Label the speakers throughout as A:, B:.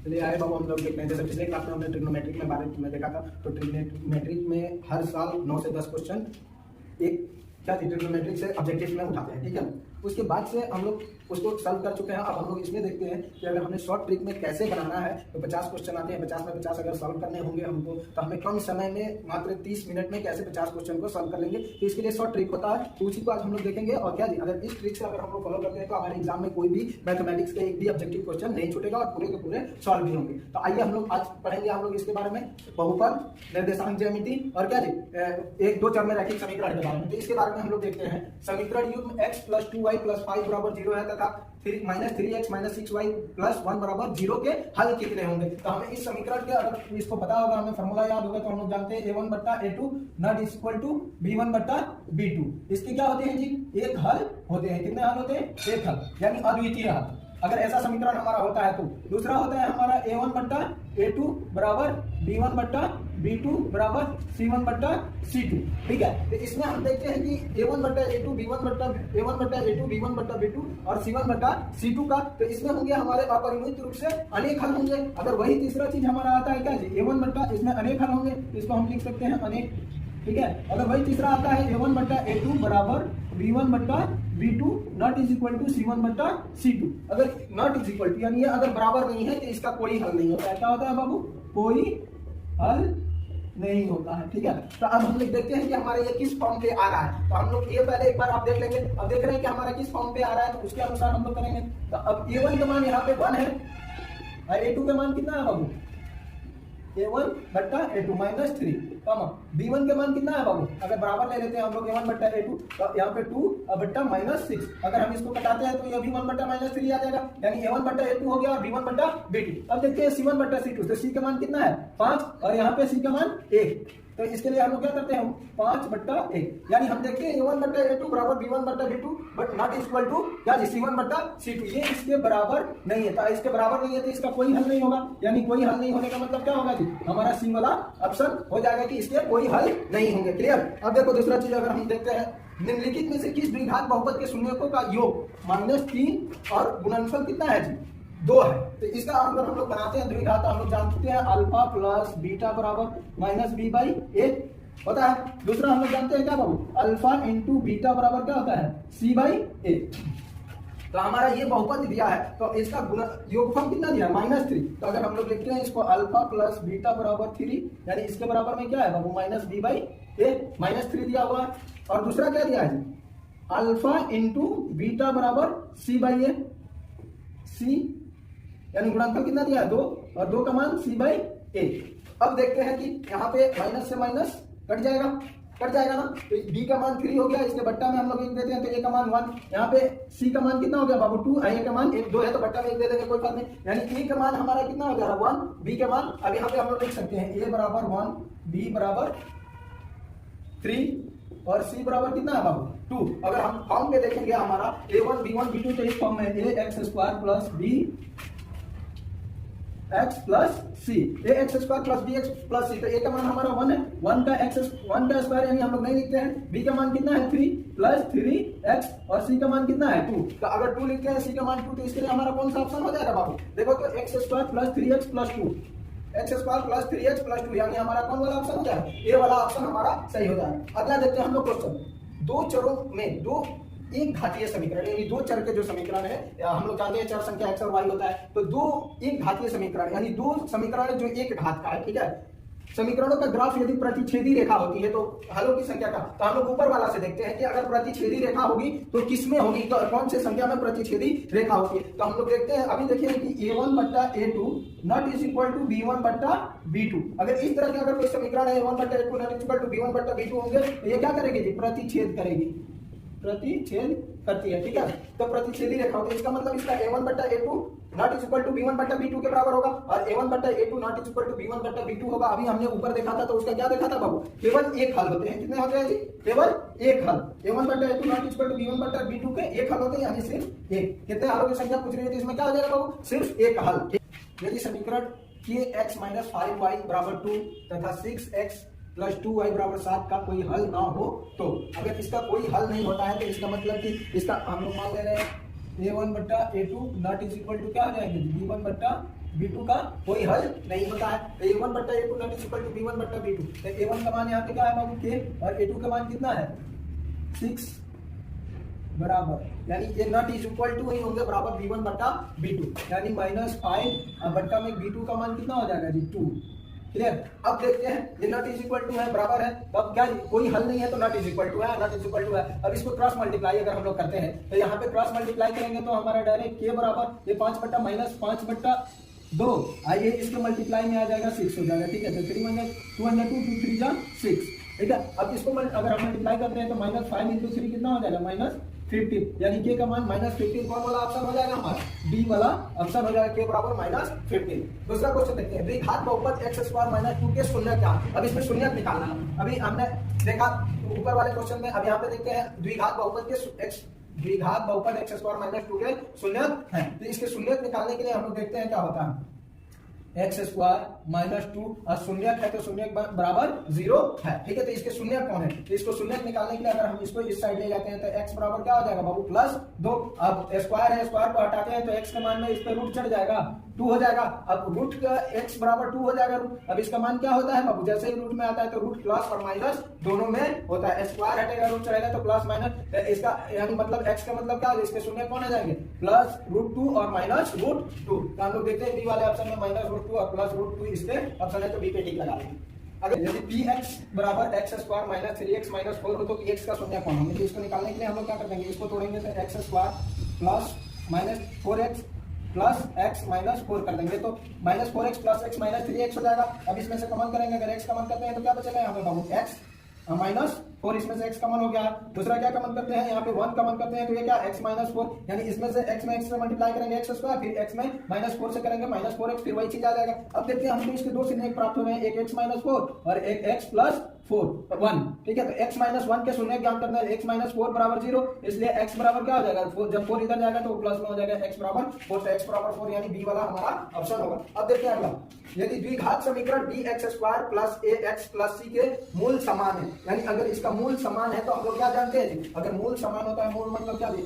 A: चलिए आए बाबू हम लोग देखते हैं। जैसे पिछले क्लास में हमने ट्रिग्नोमेट्रिक में बारे में देखा था, तो ट्रिग्नोमेट्रिक में हर साल 9 से 10 क्वेश्चन एक क्या ट्रिग्नोमेट्रिक से ऑब्जेक्टिव में उठाते हैं, ठीक है। उसके बाद से हम लोग उसको सॉल्व कर चुके हैं। अब हम लोग इसमें देखते हैं कि अगर हमें शॉर्ट ट्रिक में कैसे बनाना है, तो 50 क्वेश्चन आते हैं, 50 में 50 अगर सॉल्व करने होंगे हमको, तो हमें कम समय में मात्र 30 मिनट में कैसे 50 क्वेश्चन को सॉल्व कर लेंगे। तो इसके लिए शॉर्ट ट्रिक होता है, तो उसी को आज हम लोग देखेंगे। और क्या जी, अगर इस ट्रिक से अगर हम लोग फॉलो करते हैं तो हमारे एग्जाम में कोई भी मैथमेटिक्स का एक भी ऑब्जेक्टिव क्वेश्चन नहीं छूटेगा और पूरे के पूरे सॉल्व भी होंगे। तो आइए हम लोग आज पढ़ेंगे हम लोग इसके बारे में, बहुपद, निर्देशांक ज्यामिति और क्या जी, एक दो चर में रैखिक समीकरण के बारे में। तो इसके बारे में हम लोग देखते हैं। समीकरण युग्म x + 2y + 5 बराबर 0 है तथा -3x - 6y + 1 बराबर 0 के हल कितने होंगे। तो हमें इस समीकरण के, अगर इसको पता होगा, हमें फॉर्मूला याद होगा, तो हम लोग जानते हैं a1/a2 ≠ b1/b2। इसके क्या होते हैं जी, एक हल होते हैं। कितने हल होते हैं? एक हल, यानी अद्वितीय हल। अगर ऐसा समीकरण हमारा होता है तो दूसरा होता है हमारा a1/a2 बराबर b1/b2 बराबर c1/c2, ठीक है। तो इसमें हम देखते हैं कि a1/a2 b1/b2 और c1/c2 का, तो इसमें होंगे हमारे अपरिमित रूप से अनेक हल होंगे। अगर वही तीसरा चीज हमारा आता है क्या जी, a1/, इसमें अनेक हल होंगे, इसको हम लिख सकते हैं अनेक, ठीक है। अगर वही तीसरा आता है a1/a2 बराबर b1/b2 ≠ c1/c2। अगर नॉट इज इक्वल टू, यानी ये अगर बराबर नहीं है तो इसका कोई हल नहीं होता है। क्या होता है बाबू? कोई हल नहीं होता है, ठीक है। तो अब हम लोग देखते हैं कि हमारे ये किस फॉर्म पे आ रहा है। तो हम लोग ये पहले एक बार आप देख लेंगे। अब देख रहे हैं कि हमारा किस फॉर्म पे आ रहा है, तो उसके अनुसार हम लोग करेंगे। तो अब a1 का मान यहाँ पे 1 है और a2 का मान कितना है बाबू? a1/a2 -3, b1 के मान कितना है बाबू? अगर बराबर ले लेते हैं हम लोग a1/a2, तो यहाँ पे 2/-6, अगर हम इसको कटाते हैं तो ये भी 1/-3 आ जाएगा, यानी a1/a2 हो गया और b1/b2। अब देखते हैं c1/c2, तो c का मान कितना है? 5 और यहाँ पे c का मान 1। तो इसके लिए हम लोग क्या करते हैं, 5/1, यानी हम देखते हैं a1/a2 बराबर b1/b2 but not equal to क्या जी, c1/c2। ये इसके बराबर नहीं है, तो इसके बराबर नहीं है तो इसका कोई हल नहीं होगा। यानी कोई हल नहीं होने का मतलब क्या होगा जी, हमारा सी वाला ऑप्शन हो जाएगा कि इसके कोई हल नहीं होंगे। क्लियर? अब देखो दूसरा चीज अगर हम देखते हैं, निम्नलिखित में से किस द्विघात बहुपद के शून्यकों का योग -3 और गुणनफल कितना है जी, 2 है। तो इसका अगर हम लोग बनाते हैं द्विघात, हम लोग जानते हैं अल्फा प्लस बीटा बराबर -b/a होता है। दूसरा हम लोग जानते हैं क्या बाबू, अल्फा इंटू बीटा बराबर क्या होता है, c/a। तो हमारा ये बहुपद दिया है, तो इसका योगफल कितना दिया, -3। तो अगर हम लोग लिखते हैं इसको अल्फा प्लस बीटा बराबर 3, यानी इसके बराबर में क्या है बाबू, -b/a, -3 दिया हुआ है। और दूसरा क्या दिया है, अल्फा इंटू बीटा बराबर c/a, c यानी गुणनफल कितना दिया है, 2, और 2 का मान c/a। अब देखते हैं कि यहाँ पे माइनस से माइनस कट जाएगा ना। तो b का मान 3 हो गया, इसके बट्टा में हम लोग 1 देते हैं, तो a का मान 1। यहाँ पे c का मान कितना हो गया बाबू, 2, a का मान 2 है, तो बट्टा में 1 दे देंगे, कोई फर्क नहीं। यानी a का मान हमारा कितना हो गया, 1, b का मान, अब यहाँ पे हम लोग लिख सकते हैं a बराबर 1, b बराबर 3 और c बराबर कितना है बाबू, 2। अगर हम फॉर्म में देखेंगे हमारा a1 b1 b2, तो इस फॉर्म में ax² + b x plus C, ax² + bx + c। तो a का मान हमारा 1 है, 1 का स्क्वायर यानी हम लोग नहीं लिखते हैं। b का मान कितना है, 3 + 3x और c का मान कितना है, 2। तो अगर 2 लिखते हैं, c का मान 2, तो इसके लिए हमारा कौन सा ऑप्शन हो जाएगा बाबू, देखो तो x² + 3x + 2, x² + 3x + 2, यानी हमारा कौन वाला ऑप्शन हो जाएगा, ए वाला ऑप्शन हमारा सही हो जाएगा। अगला देखते हैं हम लोग क्वेश्चन, दो चरों में दो एक घातीय समीकरण, यानी दो चर के जो समीकरण है, हम लोग जानते हैं चर संख्या x और y होता है, तो दो एक घातीय समीकरण, यानी दो समीकरण जो एक घात का है, ठीक है। समीकरणों का ग्राफ यदि प्रतिच्छेदी रेखा होती है तो हलों की संख्या का, तो हम लोग ऊपर वाला से देखते हैं कि अगर प्रतिच्छेदी रेखा होगी तो किसमें होगी, तो कौन से संख्या में प्रतिच्छेदी रेखा होगी। तो हम लोग देखते हैं, अभी देखिए कि a1/a2 ≠ b1/b2। अगर इस तरह के अगर कोई समीकरण है a1/a2 ≠ b1/b2 होंगे, तो ये क्या करेगी जी, प्रतिच्छेद करेगी, प्रतिच्छेद करती है, ठीक है। तो प्रतिच्छेदी रेखा होती है, इसका मतलब इसका a1/a2 ≠ b1/b2 के बराबर होगा और a1/a2 ≠ b1/b2 होगा। अभी हमने ऊपर देखा था, तो उसका क्या देखा था बाबू, केवल एक हल होते हैं। कितने होते हैं जी, केवल एक हल। a1/a2 ≠ b1/b2 के एक हल होते हैं, यानी सिर्फ एक। कितने हलों की संख्या पूछ रही है, तो इसमें क्या हो जाएगा बाबू, सिर्फ एक हल। यदि समीकरण kx - 5y = 2 तथा 6x + 2y = 7 का कोई हल ना हो, तो अगर इसका कोई हल नहीं होता है तो इसका मतलब कि इसका हम लोग मान ले रहे हैं a1 बट्टा a2 not is equal to क्या हो जाएंगे, b1 बट्टा b2 का कोई हल नहीं होता है। तो a1 बट्टा a2 not is equal to b1 बट्टा b2। तो a1 का मान यहाँ पे क्या है बाबू k, और a2 का मान कितना है 6 बराबर, यानी ये नॉट इज इक्वल टू ही होंगे बराबर b1 बट्टा b2, यानी -5 बट्टा में b2 का मान कितना हो जाएगा जी 2। क्लियर। अब देखते हैं ये नॉट इज इक्वल टू है बराबर है, तो अब क्या कोई हल नहीं है तो नॉट इज इक्वल टू है, नॉट इज इक्वल टू है। अब इसको क्रॉस मल्टीप्लाई अगर हम लोग करते हैं तो यहाँ पे क्रॉस मल्टीप्लाई करेंगे तो हमारा डायरेक्ट k बराबर ये 5 बट्टा -5 बट्टा 2, आइए इसके मल्टीप्लाई में आ जाएगा 6 हो जाएगा। ठीक है, तो 3 2 2 3 जा 6। ठीक है, अब इसको अगर हम मल्टीप्लाई करते हैं तो -5 × 3 कितना हो जाएगा -15, यानी k का मान -15 कौन वाला ऑप्शन हो जाएगा हमारा डी वाला ऑप्शन हो जाएगा, k बराबर -15। दूसरा क्वेश्चन देखते हैं, द्विघात बहुपद x² - 2 के शून्य क्या। अब इसमें शून्य निकालना है। अभी हमने देखा ऊपर वाले क्वेश्चन में, अब यहाँ पे देखते हैं द्विघात बहुपद के द्विघात बहुपद x² - 2 के शून्य है। तो इसके शून्य निकालने के लिए हम लोग देखते हैं क्या होता है, x² - 2 और शून्य है तो शून्य बराबर 0 है। ठीक है, तो इसके शून्य कौन है, तो इसको शून्य निकालने के लिए अगर हम इसको इस साइड ले जाते हैं तो x बराबर क्या हो जाएगा बाबू +2। अब स्क्वायर है, स्क्वायर को हटाते हैं तो x का मान में इस पे रूट चढ़ जाएगा 2 हो जाएगा। अब रूट का x बराबर 2 हो जाएगा रूट। अब इसका मान क्या होता है बाबू, जैसे ही रूट में आता है तो रूट प्लस और माइनस दोनों में होता है, स्क्वायर हटेगा रूट चढ़ेगा तो प्लस माइनस, इसका यानी मतलब x का मतलब क्या हो, इसके शून्य कौन आ जाएंगे +√2 और -√2। तो हम लोग देखते हैं बी वाले ऑप्शन में -√2 और +√2 इसके ऑप्शन है, तो बी पे टिक लगा लेंगे। अगर यदि px बराबर x² - 3x - 4 हो तो px का शून्य कौन होगा, तो इसको निकालने के लिए हम लोग क्या कर देंगे, इसको तोड़ेंगे तो x² + -4x प्लस x - 4 कर देंगे तो -4x + x - 3x हो जाएगा। अब इसमें से कॉमन करेंगे, अगर x कॉमन करते हैं तो क्या बचेगा यहाँ पे बाबू x -4, इसमें से x कॉमन हो गया। दूसरा क्या कॉमन करते हैं, यहाँ पे 1 कॉमन करते हैं तो ये क्या x - 4, यानी इसमें से x में x से मल्टीप्लाई करेंगे x², फिर x में -4 से करेंगे -4x, फिर वही चीज आ जाएगा। अब देखते हैं हमको इसके दो शून्य प्राप्त हो रहे हैं, एक x - 4 और एक x + 1। ठीक है, तो x - 1 के शून्य ज्ञात करना है, x - 4 बराबर 0, इसलिए x बराबर क्या हो जाएगा 4, जब 4 इधर जाएगा तो प्लस में हो जाएगा x बराबर 4, तो x बराबर 4 यानी बी वाला हमारा ऑप्शन होगा। अब देखते हैं अगला, यदि द्विघात समीकरण bx² + ax + c के मूल समान है, यानी अगर इसका मूल समान है तो हम लोग क्या जानते हैं जी, अगर मूल समान होता है, मूल मतलब क्या जी,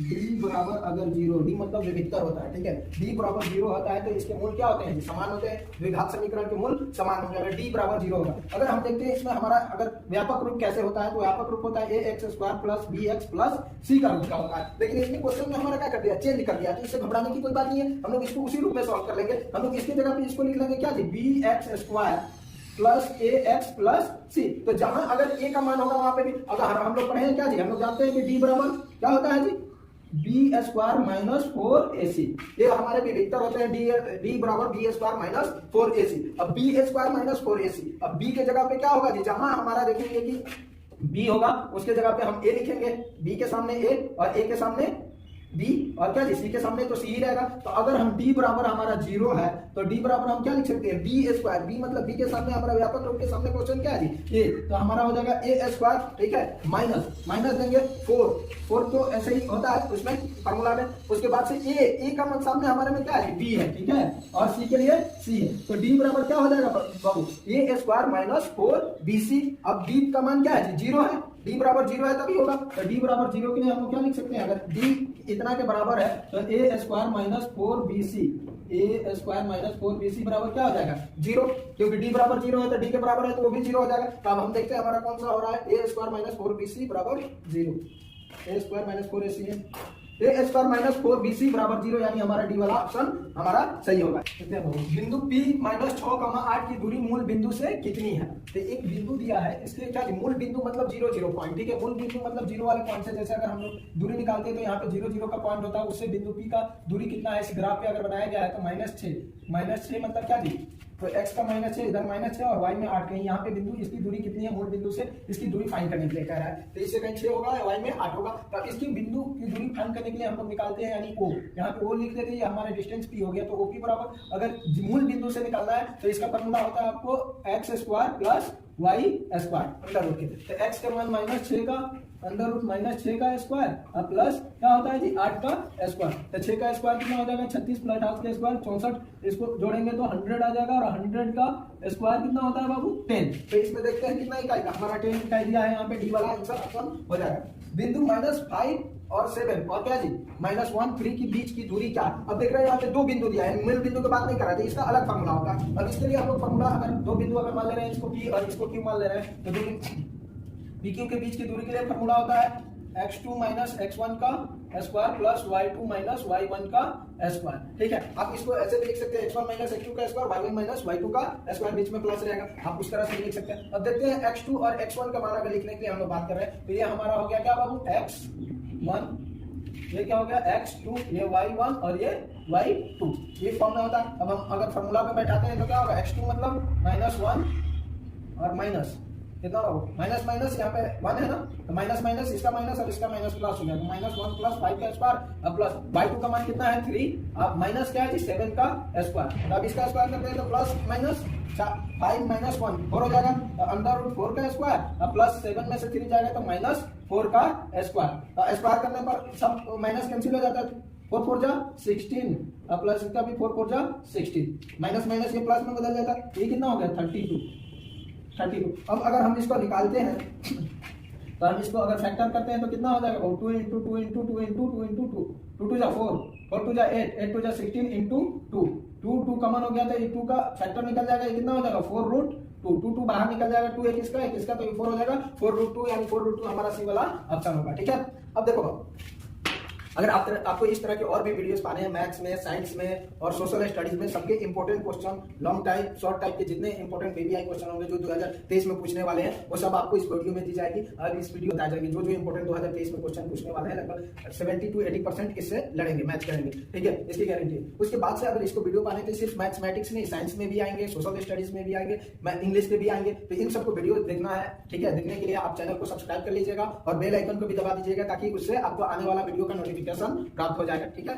A: d बराबर अगर 0, d मतलब विविधतर होता है। ठीक है, d बराबर 0 होता है तो इसके मूल क्या होते हैं, समान होते हैं, द्विघात समीकरण के मूल समान होंगे अगर d बराबर 0 होगा। अगर हम देखते हैं इसमें हमारा अगर व्यापक रूप कैसे होता है, तो व्यापक रूप होता है ax² + bx + c का रूप का होता है। लेकिन इसमें क्वेश्चन में हमारा क्या कर दिया, चेंज कर दिया, तो इससे घबराने की कोई बात नहीं है, हम लोग इसको उसी रूप में सॉल्व कर लेंगे। हम लोग इसकी जगह पे इसको लिख लेंगे क्या जी, bx² + ax + c। तो जहां अगर a का मान होगा वहां पे भी, अगर हम लोग पढ़े हैं क्या जी, हम लोग जानते हैं कि d बराबर क्या होता है जी, b² - 4ac, ये हमारे विविधतर होते हैं, d बराबर b² - 4ac। अब b² - 4ac, अब b के जगह पे क्या होगा जी, जहां हमारा देखेंगे कि b होगा उसके जगह पे हम a लिखेंगे, b के सामने a और a के सामने b और क्या जी, c के सामने तो c ही रहेगा। तो अगर हम d बराबर हमारा 0 है तो d बराबर हम क्या लिख सकते हैं, b², b मतलब b के सामने हमारा व्यापक रूप के सामने क्वेश्चन क्या है जी, a, तो हमारा हो जाएगा a²। ठीक है, माइनस देंगे 4 तो ऐसे ही होता है उसमें फार्मूला में। उसके बाद से a का मतलब सामने हमारे में क्या है, b है। ठीक है, और c के लिए c है, तो d बराबर क्या हो जाएगा बाबू, a² - 4bc। अब d का मान क्या है जी, 0 है, d बराबर 0 है तभी होगा, तो d बराबर 0 के लिए हम क्या लिख सकते हैं, अगर d इतना के बराबर है तो a² - 4bc, a² - 4bc बराबर क्या हो जाएगा 0, क्योंकि d बराबर 0 है तो d के बराबर है तो वो भी 0 हो जाएगा। तो अब हम देखते हैं हमारा कौन सा हो रहा है, a² - 4bc बराबर 0, a² - 4ac है, a² - 4bc बराबर 0, यानी हमारा डी वाला ऑप्शन हमारा सही होगा। बिंदु P - 6,8 की दूरी मूल बिंदु से कितनी है, तो एक बिंदु दिया है, इसके क्या मूल बिंदु मतलब 0 पॉइंट। ठीक है, मूल बिंदु मतलब 0 वाले पॉइंट से, जैसे अगर हम लोग दूरी निकालते हैं तो यहाँ पे 0 का पॉइंट होता है, उससे बिंदु P का दूरी कितना है, इस ग्राफ पे अगर बनाया गया है तो -6 मतलब क्या जी, तो x का -6 इधर -6 और y में 8, कहीं यहाँ पे बिंदु इसकी दूरी कितनी है मूल बिंदु से, इसकी दूरी फाइंड करने के लिए कह रहा है, तो इससे कहीं 6 होगा y में 8 होगा। तो इसकी बिंदु की दूरी फाइंड करने के लिए हम लोग निकालते हैं, यानी o, यहाँ पे o लिख देते हैं, ये हमारा डिस्टेंस p हो गया। तो OP बराबर अगर मूल बिंदु से निकालना है तो इसका फॉर्मूला होता है आपको x² + y² अंडर रूट के, तो x का मान -6 का अंडर रूट -6 का स्क्वायर और प्लस क्या होता है जी 8 का स्क्वायर, तो 6 का स्क्वायर कितना हो जाएगा 36 + 8 का स्क्वायर 64, इसको जोड़ेंगे तो 100 आ जाएगा, और 100 का स्क्वायर कितना होता है बाबू 10। तो इसमें देखते हैं कितना इकाई का, हमारा 10 इकाई दिया है, यहाँ पे डी वाला आंसर ऑप्शन हो जाएगा। बिंदु -5 और 7 और क्या जी -1 3 के बीच की दूरी क्या। अब देख रहे हैं यहाँ पे 2 बिंदु दिया है, मूल बिंदु की बात नहीं कर रहे थे, इसका अलग फॉर्मूला होगा। अब इसके लिए हम लोग फॉर्मूला, अगर 2 बिंदु अगर मान ले रहे हैं, इसको P और इसको Q मान ले रहे हैं, तो PQ के बीच की दूरी के लिए फॉर्मूला होता है x2 - x1 का स्क्वायर प्लस y2 - y1 का स्क्वायर। ठीक है, आप इसको ऐसे भी लिख सकते हैं x1 - x2 का स्क्वायर, y1 - y2 का स्क्वायर, बीच में प्लस रहेगा, आप उस तरह से लिख सकते हैं। अब देखते हैं x2 और x1 का मान अगर लिखने के लिए हम लोग बात कर रहे हैं, तो ये हमारा हो गया क्या बाबू x1, ये क्या हो गया x2, ये y1 और ये y2, ये फॉर्मूला होता है। अब हम अगर फॉर्मूला पे बैठाते हैं तो क्या होगा, x2 मतलब -1 और माइनस कितना होगा, माइनस माइनस यहाँ पे 1 है ना, तो माइनस माइनस इसका माइनस और इसका माइनस प्लस हो जाएगा, -1 + 5 का स्क्वायर, अब प्लस y2 का मान कितना है 3, अब माइनस क्या है 7 का स्क्वायर, अब इसका स्क्वायर करते हैं तो प्लस माइनस 5 - 1 4 हो जाएगा, √4 का स्क्वायर, अब प्लस 7 में से 3 जाएगा तो -4 का स्क्वायर, स्क्वायर करने पर सब माइनस कैंसिल हो जाता है, 4 4 जा 16, अब प्लस इसका भी 4 4 जा 16, माइनस माइनस ये प्लस में बदल जाता है, ये कितना हो गया 32। अब अगर हम इसको निकालते हैं तो हम इसको अगर फैक्टर करते हैं तो कितना हो जाएगा, 2 × 2 × 2 × 2 × 2 × 2, 2 2 जा 4, 4 2 जा 8, 8 2 जा 16 × 2, 2 कॉमन हो गया था, ये 2 का फैक्टर निकल जाएगा, ये कितना हो जाएगा 4√2, 2 2 बाहर निकल जाएगा, 2 एक इसका तो ये 4 हो जाएगा, 4√2 यानी 4√2 हमारा सी वाला ऑप्शन होगा। ठीक है, अब देखो अगर आपको इस तरह के और भी वीडियोस पाने हैं मैथ्स में, साइंस में और सोशल स्टडीज में, सबके important question, long type, short type के जितने इंपॉर्टेंट VBI क्वेश्चन होंगे जो 2023 में पूछने वाले हैं, वो सब आपको इस वीडियो में दी जाएगी। और इस वीडियो बताया जाएगी जो जो इंपॉर्टेंट 2023 में क्वेश्चन पूछने वाले हैं, लगभग 70 to 80% इससे लड़ेंगे, मैच करेंगे। ठीक है, इसकी गारंटी। उसके बाद से अगर इसको वीडियो पाने तो सिर्फ मैथमेटिक्स नहीं, साइंस में भी आएंगे, सोशल स्टडीज में भी आएंगे, इंग्लिश में भी आएंगे, तो इन सबको वीडियो देखना है। ठीक है, देखने के लिए आप चैनल को सब्सक्राइब कर लीजिएगा और बेल आइकन को भी दबा दीजिएगा, ताकि उससे आपको आने वाला वीडियो का नोटिफिकेशन प्राप्त हो जाएगा। ठीक है।